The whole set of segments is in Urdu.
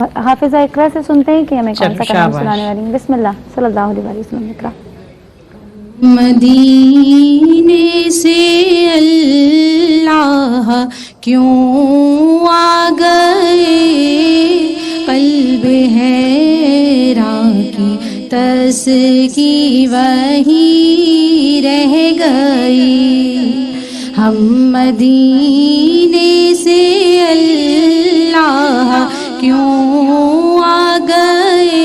حافظہ اقرا سے سنتے ہیں کہ ہمیں کون سا کلام سنانے والی ہیں. بسم اللہ صلی اللہ علیہ وسلم. اقرا. مدینے سے اللہ کیوں آ گئے، قلب حیران کی تسکی وہی رہ گئی. ہم مدینے سے اللہ کیوں آ گئے،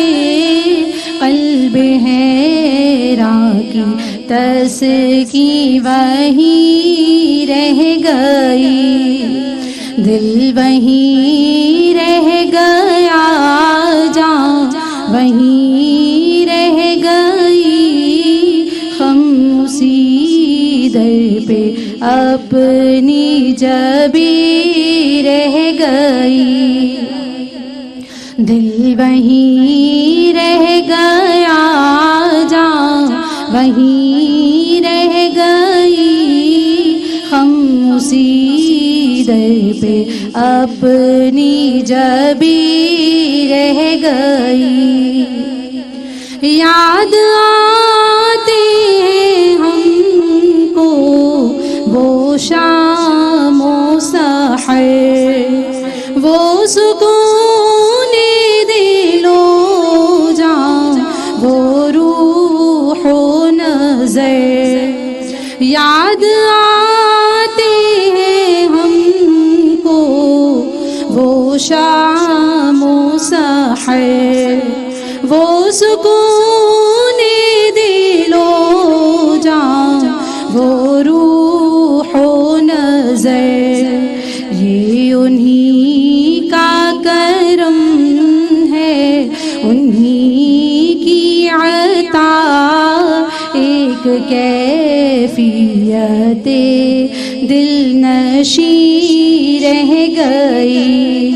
قلب حیران کی تسکی وہی رہ گئی. دل وہیں رہ گیا، جان وہیں رہ گئی، ہم اسی در پہ اپنی جبی رہ گئی. دل وہیں رہ گیا، جان وہیں رہ گئی، ہم اسی در پہ اپنی جبی رہ گئی. یاد آتے ہیں ہم کو وہ شام و سحر، وہ سکون دل و جان، وہ روح و نظر. یاد آتے ہیں ہم کو وہ شام و سحر، وہ سکون دل و جان، وہ روح و نظر. یہ انہی کا کرم ہے، انہی کی عطا، ایک کیفیت دل نشیں رہ گئی.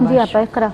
جی آپ اقرا.